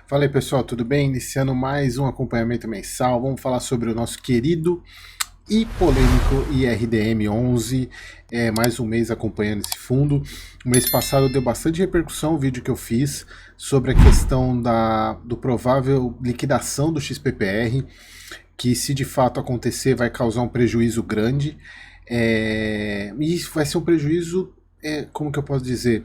Fala aí pessoal, tudo bem? Iniciando mais um acompanhamento mensal, vamos falar sobre o nosso querido e polêmico IRDM11, mais um mês acompanhando esse fundo. O mês passado deu bastante repercussão o vídeo que eu fiz sobre a questão do provável liquidação do XPPR, que se de fato acontecer vai causar um prejuízo grande, e isso vai ser um prejuízo, como que eu posso dizer?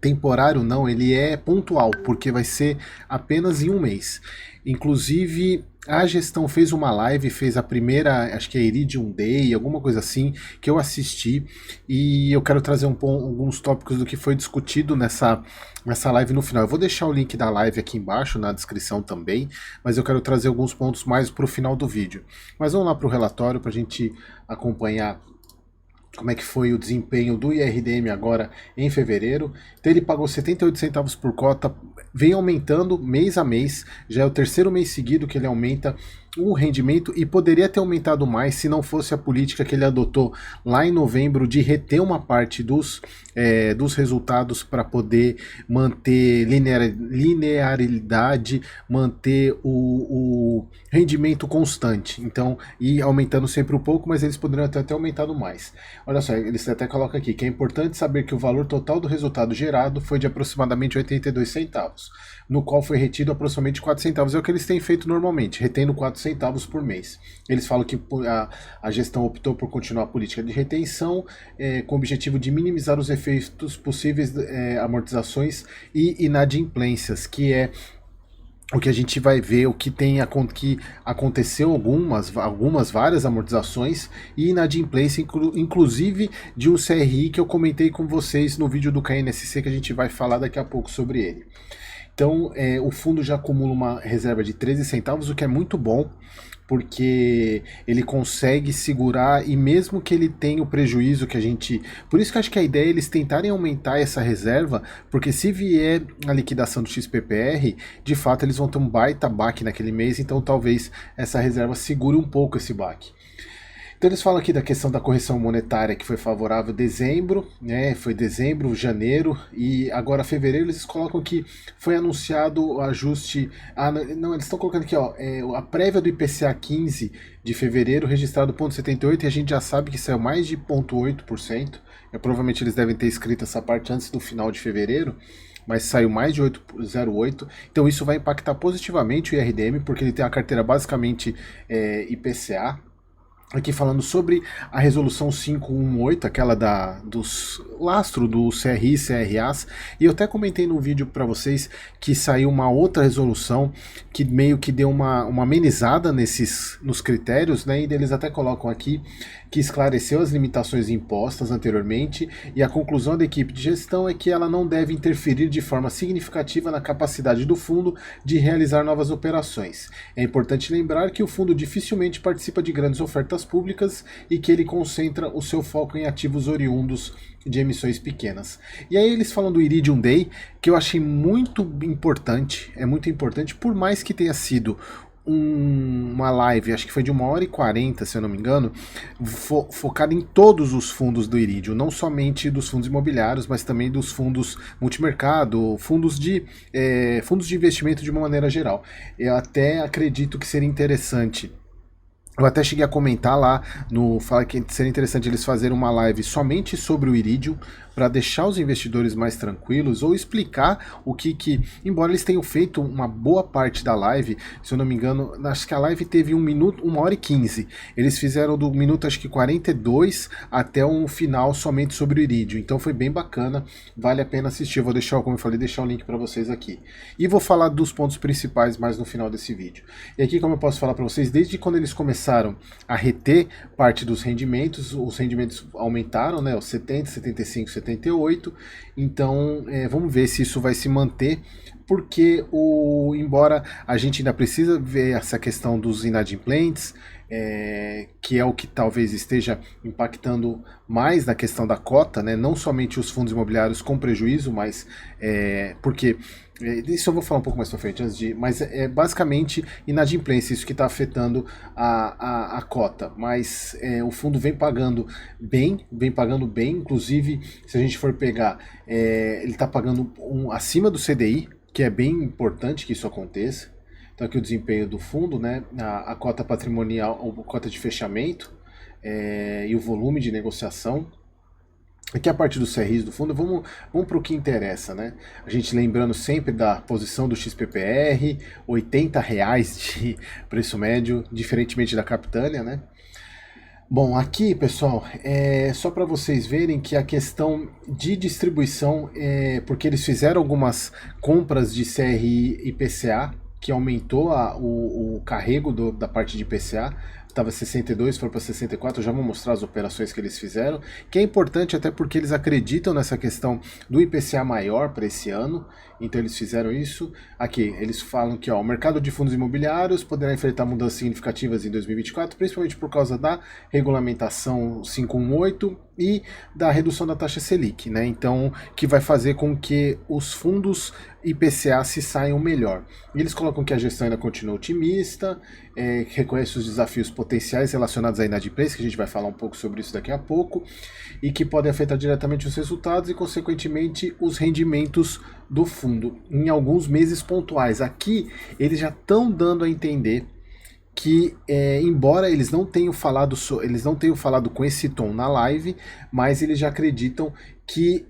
Temporário não, ele é pontual, porque vai ser apenas em um mês. Inclusive, a gestão fez uma live, fez a primeira, acho que é Iridium Day, alguma coisa assim, que eu assisti, e eu quero trazer alguns tópicos do que foi discutido nessa live no final. Eu vou deixar o link da live aqui embaixo, na descrição também, mas eu quero trazer alguns pontos mais para o final do vídeo. Mas vamos lá para o relatório, para a gente acompanhar como é que foi o desempenho do IRDM agora em fevereiro. Então ele pagou 78 centavos por cota, vem aumentando mês a mês, já é o terceiro mês seguido que ele aumenta o rendimento e poderia ter aumentado mais se não fosse a política que ele adotou lá em novembro de reter uma parte dos resultados para poder manter linearidade, manter o rendimento constante. Então, e aumentando sempre um pouco, mas eles poderiam ter até aumentado mais. Olha só, eles até colocam aqui que é importante saber que o valor total do resultado gerado foi de aproximadamente 82 centavos, no qual foi retido aproximadamente 4 centavos. É o que eles têm feito normalmente, retendo 4 centavos por mês. Eles falam que a gestão optou por continuar a política de retenção, com o objetivo de minimizar os efeitos possíveis amortizações e inadimplências, que é o que a gente vai ver, o que que aconteceu várias amortizações e inadimplência, inclusive de um CRI que eu comentei com vocês no vídeo do KNSC, que a gente vai falar daqui a pouco sobre ele. Então, o fundo já acumula uma reserva de 13 centavos, o que é muito bom, porque ele consegue segurar, e mesmo que ele tenha o prejuízo que a gente... Por isso que eu acho que a ideia é eles tentarem aumentar essa reserva, porque se vier a liquidação do XPPR, de fato eles vão ter um baita baque naquele mês, então talvez essa reserva segure um pouco esse baque. Então eles falam aqui da questão da correção monetária que foi favorável em dezembro, né? Foi dezembro, janeiro e agora fevereiro eles colocam que foi anunciado o ajuste. Não, eles estão colocando aqui, ó, a prévia do IPCA 15 de fevereiro registrado 0,78 e a gente já sabe que saiu mais de 0,8%. Provavelmente eles devem ter escrito essa parte antes do final de fevereiro, mas saiu mais de 8,08. Então isso vai impactar positivamente o IRDM, porque ele tem a carteira basicamente IPCA. Aqui falando sobre a resolução 518, aquela dos lastro do CRI e CRAs, e eu até comentei no vídeo para vocês que saiu uma outra resolução que meio que deu uma amenizada nos critérios, né, e eles até colocam aqui que esclareceu as limitações impostas anteriormente, e a conclusão da equipe de gestão é que ela não deve interferir de forma significativa na capacidade do fundo de realizar novas operações. É importante lembrar que o fundo dificilmente participa de grandes ofertas públicas e que ele concentra o seu foco em ativos oriundos de emissões pequenas. E aí eles falam do Iridium Day, que eu achei muito importante, é muito importante, por mais que tenha sido uma live, acho que foi de 1h40, se eu não me engano, focada em todos os fundos do Iridium, não somente dos fundos imobiliários, mas também dos fundos multimercado, fundos de investimento de uma maneira geral. Eu até acredito que seria interessante. Eu até cheguei a comentar lá Fala que seria interessante eles fazerem uma live somente sobre o Iridium, para deixar os investidores mais tranquilos, ou explicar o que... Embora eles tenham feito uma boa parte da live, se eu não me engano, acho que a live teve 1h15. Eles fizeram do minuto, acho que 42, até um final somente sobre o Iridium. Então foi bem bacana, vale a pena assistir. Eu vou deixar, como eu falei, deixar o link para vocês aqui. E vou falar dos pontos principais mais no final desse vídeo. E aqui, como eu posso falar para vocês, desde quando eles começaram a reter parte dos rendimentos, os rendimentos aumentaram, né, os 70, 75, 78, então vamos ver se isso vai se manter, porque embora a gente ainda precisa ver essa questão dos inadimplentes, que é o que talvez esteja impactando mais na questão da cota, né? Não somente os fundos imobiliários com prejuízo, mas porque isso eu vou falar um pouco mais para frente, mas é basicamente inadimplência, isso que está afetando a cota. Mas o fundo vem pagando bem, inclusive se a gente for pegar, ele está pagando acima do CDI, que é bem importante que isso aconteça. Então aqui o desempenho do fundo, né, a cota patrimonial, a cota de fechamento e o volume de negociação. Aqui a parte dos CRIs do fundo, vamos para o que interessa, né? A gente lembrando sempre da posição do XPPR, R$ 80 de preço médio, diferentemente da Capitânia, né? Bom, aqui, pessoal, é só para vocês verem que a questão de distribuição, porque eles fizeram algumas compras de CRI e PCA, que aumentou o carrego da parte de PCA, estava 62, foi para 64, já vou mostrar as operações que eles fizeram, que é importante até porque eles acreditam nessa questão do IPCA maior para esse ano, então eles fizeram isso. Aqui, eles falam que o mercado de fundos imobiliários poderá enfrentar mudanças significativas em 2024, principalmente por causa da regulamentação 518 e da redução da taxa Selic, né? Então, que vai fazer com que os fundos IPCA se saiam melhor. E eles colocam que a gestão ainda continua otimista, reconhece os desafios potenciais relacionados à inadimplência, que a gente vai falar um pouco sobre isso daqui a pouco, e que podem afetar diretamente os resultados e, consequentemente, os rendimentos do fundo em alguns meses pontuais. Aqui, eles já estão dando a entender que, embora eles não tenham falado com esse tom na live, mas eles já acreditam que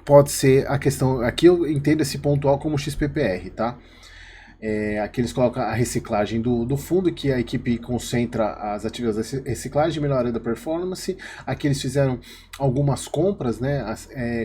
pode ser a questão. Aqui eu entendo esse pontual como XPPR, tá? Aqui eles colocam a reciclagem do fundo, que a equipe concentra as atividades da reciclagem, melhora da performance. Aqui eles fizeram algumas compras, né?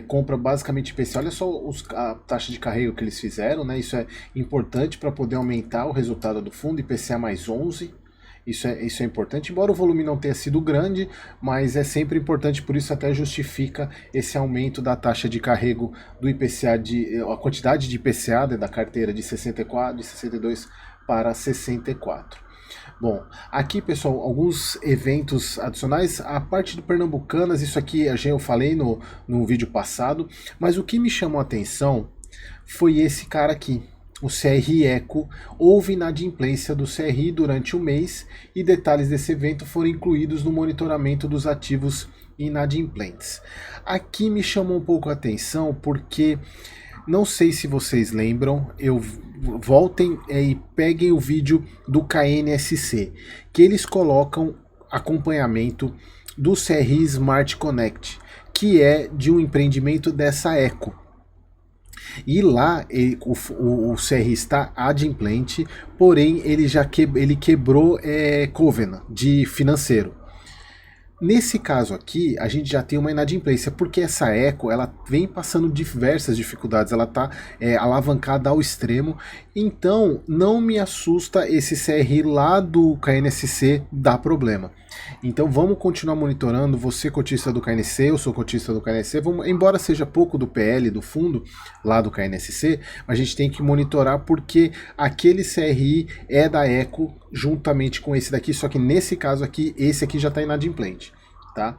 Compra basicamente IPCA. Olha só a taxa de carrego que eles fizeram, né? Isso é importante para poder aumentar o resultado do fundo, IPCA mais 11. Isso é importante, embora o volume não tenha sido grande, mas é sempre importante, por isso até justifica esse aumento da taxa de carrego do IPCA, a quantidade de IPCA da carteira de 62 para 64. Bom, aqui pessoal, alguns eventos adicionais, a parte de Pernambucanas, isso aqui eu falei no vídeo passado, mas o que me chamou a atenção foi esse cara aqui. O CRI Eco, houve inadimplência do CRI durante o mês e detalhes desse evento foram incluídos no monitoramento dos ativos inadimplentes. Aqui me chamou um pouco a atenção porque, não sei se vocês lembram, voltem e peguem o vídeo do KNSC, que eles colocam acompanhamento do CRI Smart Connect, que é de um empreendimento dessa Eco. E lá o CRI está adimplente, porém ele quebrou covenant de financeiro. Nesse caso aqui, a gente já tem uma inadimplência, porque essa Eco ela vem passando diversas dificuldades, ela está alavancada ao extremo, então não me assusta esse CRI lá do KNSC dar problema. Então vamos continuar monitorando, você cotista do KNSC, eu sou cotista do KNSC, embora seja pouco do PL do fundo lá do KNSC, a gente tem que monitorar porque aquele CRI é da Eco juntamente com esse daqui, só que nesse caso aqui, esse aqui já está inadimplente, tá?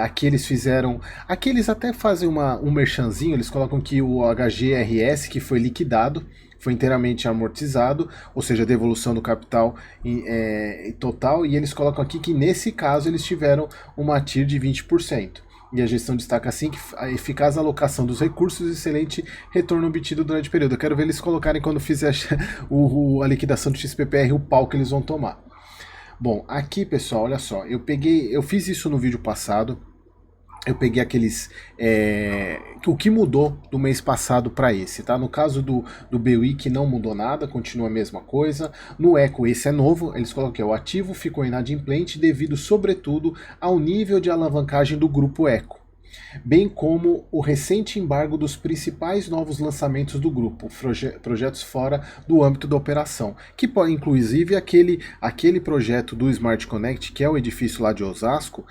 Aqui eles fizeram, aqui eles até fazem um merchanzinho, eles colocam que o HGRS que foi liquidado, foi inteiramente amortizado, ou seja, devolução do capital total, e eles colocam aqui que nesse caso eles tiveram uma TIR de 20%. E a gestão destaca assim que a eficaz alocação dos recursos e excelente retorno obtido durante o período. Eu quero ver eles colocarem quando fizer a liquidação do XPPR, o pau que eles vão tomar. Bom, aqui pessoal, olha só, eu fiz isso no vídeo passado. Eu peguei aqueles. O que mudou do mês passado para esse, tá? No caso do BUI, que não mudou nada, continua a mesma coisa. No Eco, esse é novo, eles colocam que o ativo ficou inadimplente devido, sobretudo, ao nível de alavancagem do grupo Eco, bem como o recente embargo dos principais novos lançamentos do grupo, projetos fora do âmbito da operação, que inclusive aquele projeto do Smart Connect, que é o edifício lá de Osasco,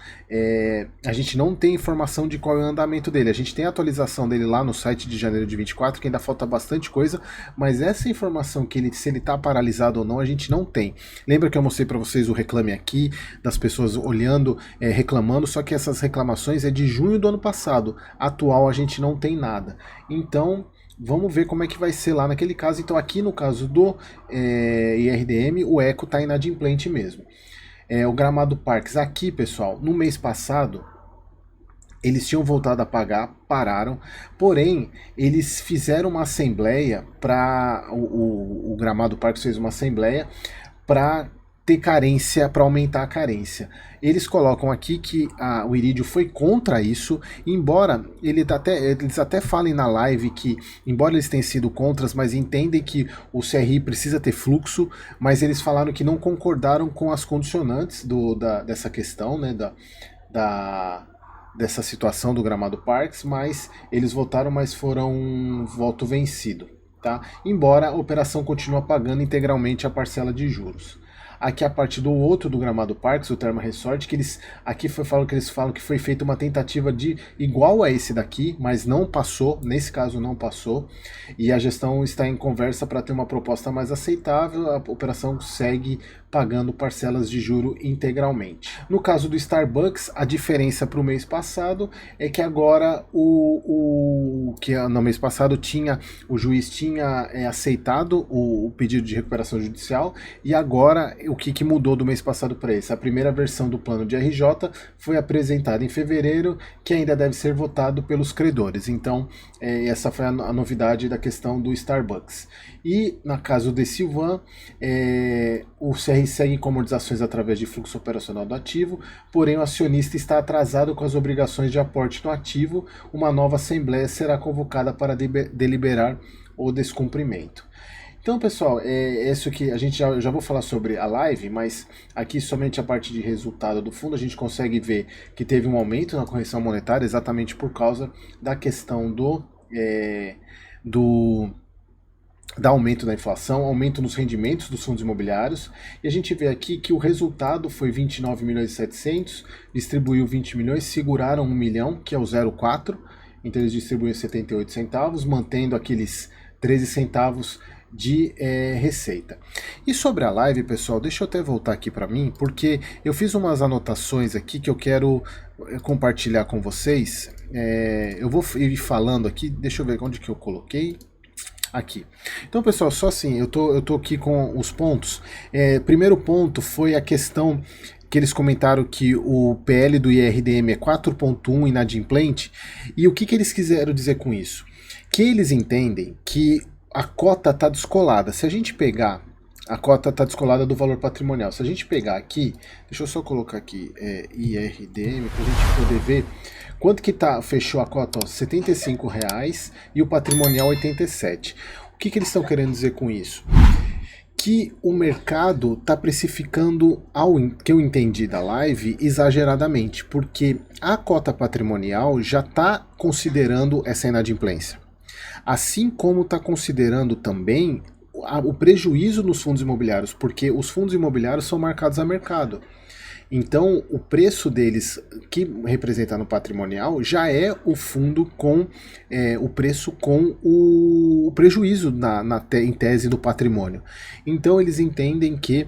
a gente não tem informação de qual é o andamento dele, a gente tem a atualização dele lá no site de janeiro de 24, que ainda falta bastante coisa, mas essa informação se ele está paralisado ou não, a gente não tem. Lembra que eu mostrei para vocês o Reclame Aqui, das pessoas olhando, reclamando, só que essas reclamações é de junho do ano passado, atual a gente não tem nada. Então vamos ver como é que vai ser lá naquele caso. Então aqui no caso do IRDM, o Eco está inadimplente mesmo. O Gramado Parques, aqui pessoal, no mês passado Eles tinham voltado a pagar, pararam, porém eles fizeram uma assembleia para o Gramado Parques fez uma assembleia para ter carência, para aumentar a carência. Eles colocam aqui que o Irídio foi contra isso, embora eles até falem na live que, embora eles tenham sido contras, mas entendem que o CRI precisa ter fluxo, mas eles falaram que não concordaram com as condicionantes dessa questão, né, dessa situação do Gramado Parques, mas eles votaram, mas foram um voto vencido. Tá? Embora a operação continue pagando integralmente a parcela de juros. Aqui a parte do outro do Gramado Parques, o Terma Resort, que eles falam que foi feita uma tentativa de igual a esse daqui, mas não passou, nesse caso não passou, e a gestão está em conversa para ter uma proposta mais aceitável. A operação segue pagando parcelas de juro integralmente. No caso do Starbucks, a diferença para o mês passado é que agora que no mês passado o juiz tinha aceitado o pedido de recuperação judicial, e agora o que mudou do mês passado para esse? A primeira versão do plano de RJ foi apresentada em fevereiro, que ainda deve ser votado pelos credores. Então, essa foi a novidade da questão do Starbucks. E, no caso de Silvan, o CR segue com amortizações através de fluxo operacional do ativo, porém o acionista está atrasado com as obrigações de aporte no ativo. Uma nova assembleia será convocada para deliberar o descumprimento. Então, pessoal, isso que a gente já vou falar sobre a live, mas aqui somente a parte de resultado do fundo a gente consegue ver que teve um aumento na correção monetária exatamente por causa da questão do aumento da inflação, aumento nos rendimentos dos fundos imobiliários, e a gente vê aqui que o resultado foi 29 milhões e 700, distribuiu 20 milhões, seguraram 1 milhão, que é o 0,4, então eles distribuíram 78 centavos, mantendo aqueles 13 centavos de receita. E sobre a live, pessoal, deixa eu até voltar aqui para mim, porque eu fiz umas anotações aqui que eu quero compartilhar com vocês. Eu vou ir falando aqui, deixa eu ver onde que eu coloquei. Aqui. Então, pessoal, só assim, eu tô aqui com os pontos. Primeiro ponto foi a questão que eles comentaram que o PL do IRDM é 4.1 inadimplente, e o que eles quiseram dizer com isso? Que eles entendem que a cota está descolada. Se a gente pegar, a cota está descolada do valor patrimonial. Se a gente pegar aqui, deixa eu só colocar aqui IRDM para a gente poder ver quanto que fechou a cota, ó, R$ 75 e o patrimonial 87. O que eles estão querendo dizer com isso? Que o mercado está precificando, que eu entendi da live, exageradamente, porque a cota patrimonial já está considerando essa inadimplência. Assim como está considerando também o prejuízo nos fundos imobiliários, porque os fundos imobiliários são marcados a mercado. Então, o preço deles, que representa no patrimonial, já é o fundo com o preço com o prejuízo em tese do patrimônio. Então, eles entendem que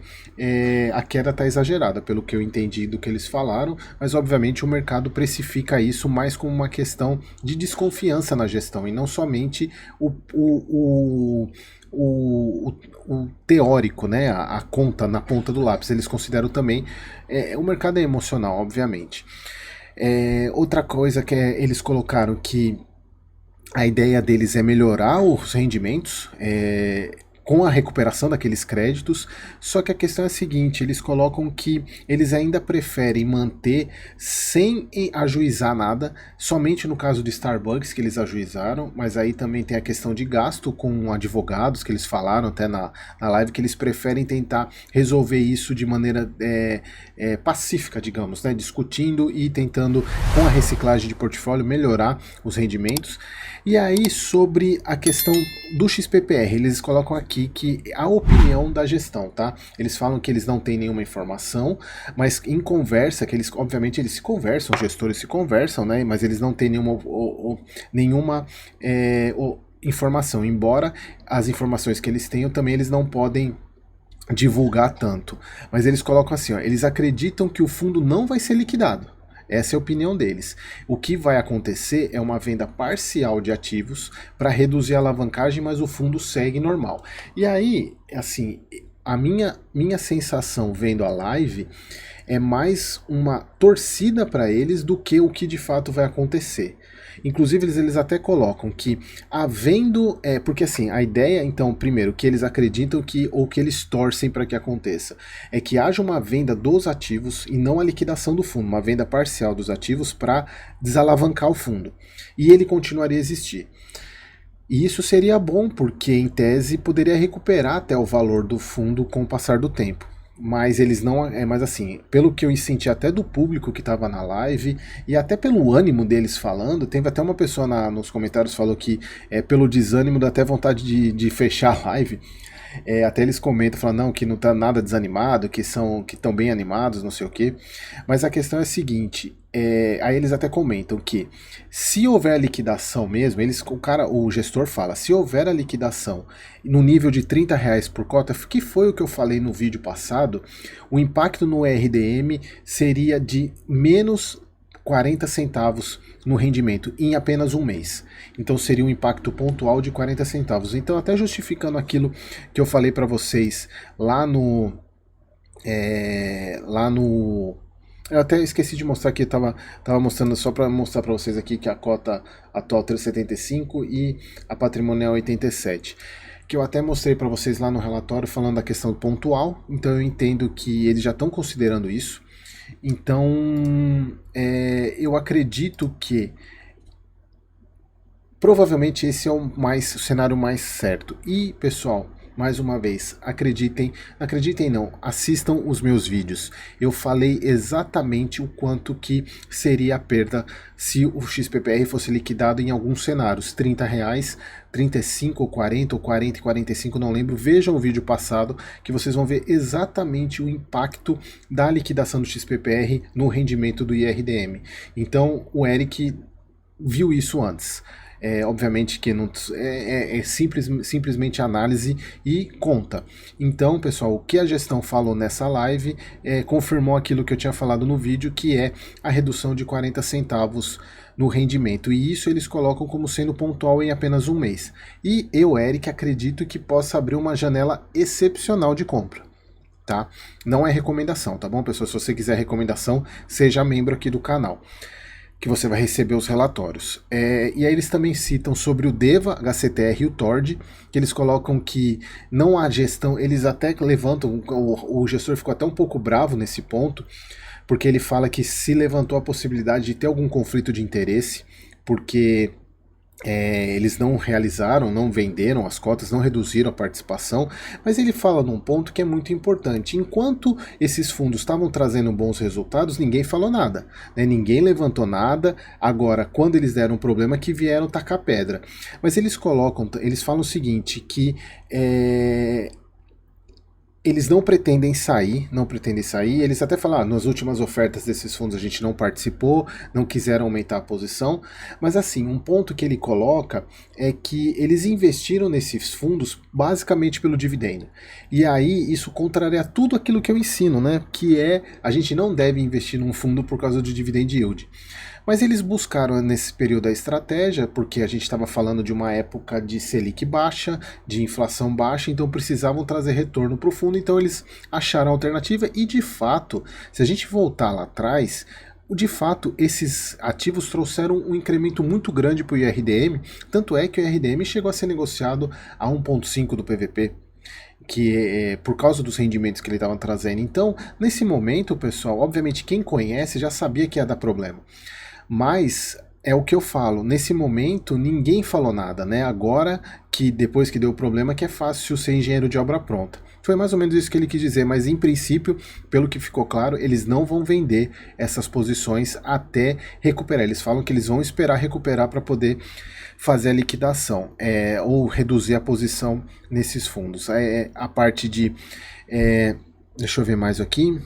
a queda está exagerada, pelo que eu entendi do que eles falaram, mas obviamente o mercado precifica isso mais como uma questão de desconfiança na gestão, e não somente o teórico, né, a conta na ponta do lápis. Eles consideram também, o mercado é emocional, obviamente. Outra coisa que eles colocaram que a ideia deles é melhorar os rendimentos, com a recuperação daqueles créditos, só que a questão é a seguinte, eles colocam que eles ainda preferem manter sem ajuizar nada, somente no caso do Starbucks que eles ajuizaram, mas aí também tem a questão de gasto com advogados, que eles falaram até na live, que eles preferem tentar resolver isso de maneira pacífica, digamos, né, discutindo e tentando, com a reciclagem de portfólio, melhorar os rendimentos. E aí, sobre a questão do XPPR, eles colocam aqui que a opinião da gestão, tá? Eles falam que eles não têm nenhuma informação, mas em conversa, que eles, obviamente, eles se conversam, os gestores se conversam, né? Mas eles não têm nenhuma informação, embora as informações que eles tenham também eles não podem divulgar tanto. Mas eles colocam assim, ó, eles acreditam que o fundo não vai ser liquidado. Essa é a opinião deles. O que vai acontecer é uma venda parcial de ativos para reduzir a alavancagem, mas o fundo segue normal. E aí, assim, a minha sensação vendo a live é mais uma torcida para eles do que o que de fato vai acontecer. Inclusive eles até colocam que havendo, porque assim, a ideia então, primeiro, que eles acreditam que, ou que eles torcem para que aconteça, é que haja uma venda dos ativos e não a liquidação do fundo, uma venda parcial dos ativos para desalavancar o fundo. E ele continuaria a existir. E isso seria bom, porque em tese poderia recuperar até o valor do fundo com o passar do tempo. Mas eles não. Mas assim, pelo que eu senti até do público que estava na live, e até pelo ânimo deles falando, teve até uma pessoa nos comentários que falou que pelo desânimo dá até vontade de fechar a live. Até eles comentam, falam, não, que não tá nada desanimado, que estão bem animados, não sei o quê. Mas a questão é a seguinte, aí eles até comentam que se houver liquidação mesmo, o gestor fala, se houver a liquidação no nível de R$30 por cota, que foi o que eu falei no vídeo passado, o impacto no RDM seria de menos 40 centavos no rendimento em apenas um mês. Então seria um impacto pontual de 40 centavos. Então até justificando aquilo que eu falei para vocês lá no... Eu até esqueci de mostrar aqui, tava mostrando só para mostrar para vocês aqui que a cota atual 3,75 e a patrimonial 87. Que eu até mostrei para vocês lá no relatório falando da questão pontual, então eu entendo que eles já estão considerando isso. Então, eu acredito que provavelmente esse é o cenário mais certo. E, pessoal, mais uma vez, acreditem não, assistam os meus vídeos. Eu falei exatamente o quanto que seria a perda se o XPPR fosse liquidado em alguns cenários, R$30, 35 ou 40 ou 40 e 45, não lembro. Vejam o vídeo passado que vocês vão ver exatamente o impacto da liquidação do XPPR no rendimento do IRDM. Então o Eric viu isso antes. Obviamente que não simplesmente análise e conta. Então, pessoal, o que a gestão falou nessa live confirmou aquilo que eu tinha falado no vídeo, que é a redução de 40 centavos no rendimento. E isso eles colocam como sendo pontual em apenas um mês. E eu, Eric, acredito que possa abrir uma janela excepcional de compra. Tá? Não é recomendação, tá bom, pessoal? Se você quiser recomendação, seja membro aqui do canal, que você vai receber os relatórios. E aí eles também citam sobre o DEVA, HCTR e o TORD, que eles colocam que não há gestão, eles até levantam, o gestor ficou até um pouco bravo nesse ponto, porque ele fala que se levantou a possibilidade de ter algum conflito de interesse, porque eles não realizaram, não venderam as cotas, não reduziram a participação, mas ele fala num ponto que é muito importante. Enquanto esses fundos estavam trazendo bons resultados, ninguém falou nada, né? Ninguém levantou nada. Agora, quando eles deram um problema, que vieram tacar pedra. Mas eles falam o seguinte, que eles não pretendem sair, eles até falaram, nas últimas ofertas desses fundos a gente não participou, não quiseram aumentar a posição, mas assim, um ponto que ele coloca é que eles investiram nesses fundos basicamente pelo dividendo, e aí isso contraria tudo aquilo que eu ensino, né, que a gente não deve investir num fundo por causa do dividend yield. Mas eles buscaram nesse período a estratégia, porque a gente estava falando de uma época de Selic baixa, de inflação baixa, então precisavam trazer retorno para o fundo, então eles acharam a alternativa e de fato, se a gente voltar lá atrás, de fato esses ativos trouxeram um incremento muito grande para o IRDM, tanto é que o IRDM chegou a ser negociado a 1,5 do PVP, que por causa dos rendimentos que ele estava trazendo. Então, nesse momento, pessoal, obviamente quem conhece já sabia que ia dar problema. Mas é o que eu falo, nesse momento ninguém falou nada, né? Agora que depois que deu o problema que é fácil ser engenheiro de obra pronta. Foi mais ou menos isso que ele quis dizer, mas em princípio, pelo que ficou claro, eles não vão vender essas posições até recuperar. Eles falam que eles vão esperar recuperar para poder fazer a liquidação, ou reduzir a posição nesses fundos. A parte de... deixa eu ver mais aqui...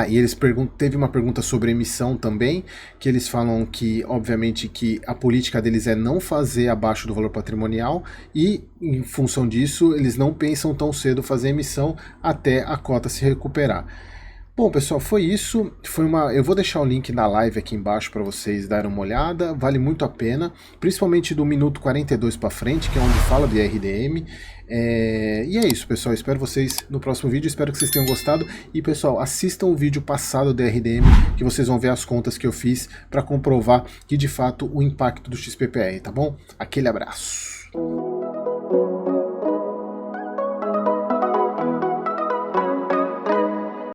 e eles teve uma pergunta sobre emissão também, que eles falam que, obviamente, que a política deles é não fazer abaixo do valor patrimonial e, em função disso, eles não pensam tão cedo fazer emissão até a cota se recuperar. Bom, pessoal, foi isso. Eu vou deixar o link na live aqui embaixo para vocês darem uma olhada. Vale muito a pena, principalmente do minuto 42 para frente, que é onde fala de RDM. E é isso, pessoal. Espero vocês no próximo vídeo. Espero que vocês tenham gostado. E, pessoal, assistam o vídeo passado do RDM, que vocês vão ver as contas que eu fiz para comprovar que, de fato, o impacto do XPPR, tá bom? Aquele abraço.